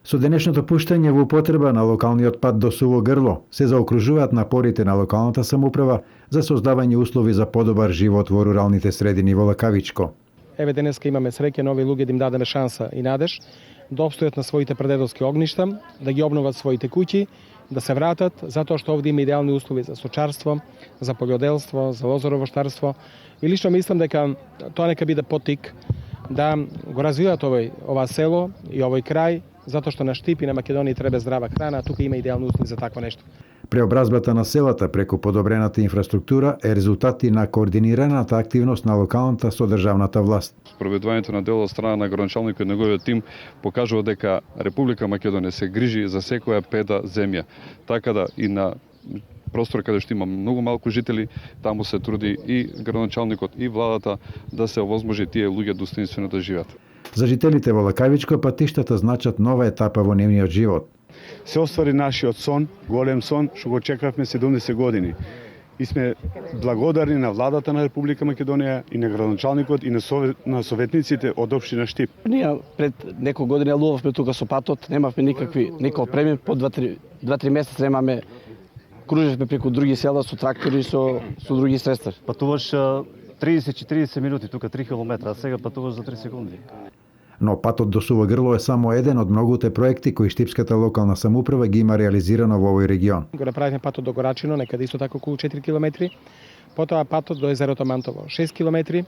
Со денешното пуштање во употреба на локалниот пат до Суво грло се заокружуваат напорите на локалната самоуправа за создавање услови за подобар живот во руралните средини во Лакавичко. Еве денеска имаме среќа нови луѓе да им дадеме шанса и надеж да обстојат на своите предедовски огништа, да ги обноват своите куќи, да се вратат, затоа што овде има идеални услови за сочарство, за полјоделство, за лозаровоштарство. И лично мислам дека тоа нека биде поттик да го развиват ова село и овој крај, затоа што на Штип и на Македонија треба здрава храна, а тука има идеални услови за такво нешто. Преобразбата на селата преку подобрената инфраструктура е резултат и на координираната активност на локалната со државната власт. Спроведувањето на дело од страна на градоначалникот и неговиот тим покажува дека Република Македонија се грижи за секоја педа земја. Така да и на простор каде што има многу малку жители, таму се труди и градоначалникот и владата да се овозможи тие луѓе достоинствено да живеат. За жителите во Лакавичко патиштата значат нова етапа во нивниот живот. Се оствари нашиот сон, голем сон, што го чекавме 70 години. И сме благодарни на владата на Република Македонија и на градоначалникот и на советниците од општина Штип. Ние пред неколку години лувавме тука со патот, немавме никаков премин, по 2-3 месеца немаме. Кружевме преку други села со трактори, со други средства. Патуваш 30-40 минути, тука 3 километра, а сега патуваш за 3 секунди. Но патот до Суво грло е само еден од многуте проекти кои Штипската локална самоуправа ги има реализирано во овој регион. Го направивме патот до Горачино, некаде исто така околу 4 км. Потоа патот до езерото Мантово, 6 км.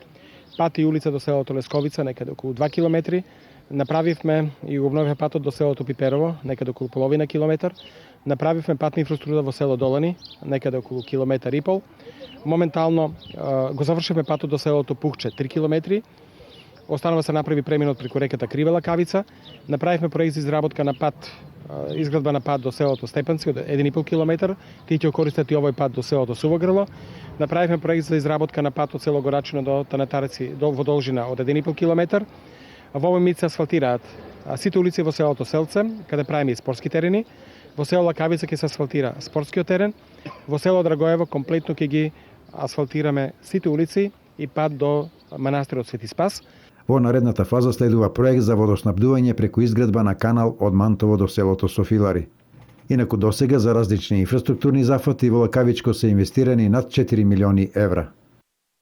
Пат и улица до селото Лесковица, некаде околу 2 км. Направивме и обновивме патот до селото Пиперово, некаде околу половина километар. Направивме патна инфраструктура во село Долани, некаде околу километар и пол. Моментално го завршивме патот до селото Пухче, 3 км. Останува се направи преминот преку реката Кривела Кавица. Направивме проект за изработка на пат, изградба на пат до селото Степанци од 1,5 км. Тие ќе користат и овој пат до селото Суво грло. Направивме проект за изработка на пат од село Горачино до Танатарци во должина од 1,5 км. Во овој мит се асфалтираат сите улици во селото Селце, каде правиме и спортски терени. Во село Лакавица ќе се асфалтира спортскиот терен. Во село Драгоево комплетно ќе ги асфалтираме сите улици и пат до манастирот Свети Спас. Во наредната фаза следува проект за водоснабдување преку изградба на канал од Мантово до селото Софилари. Инаку досега за различни инфраструктурни зафати во Лакавичко се инвестирани над 4 милиони евра.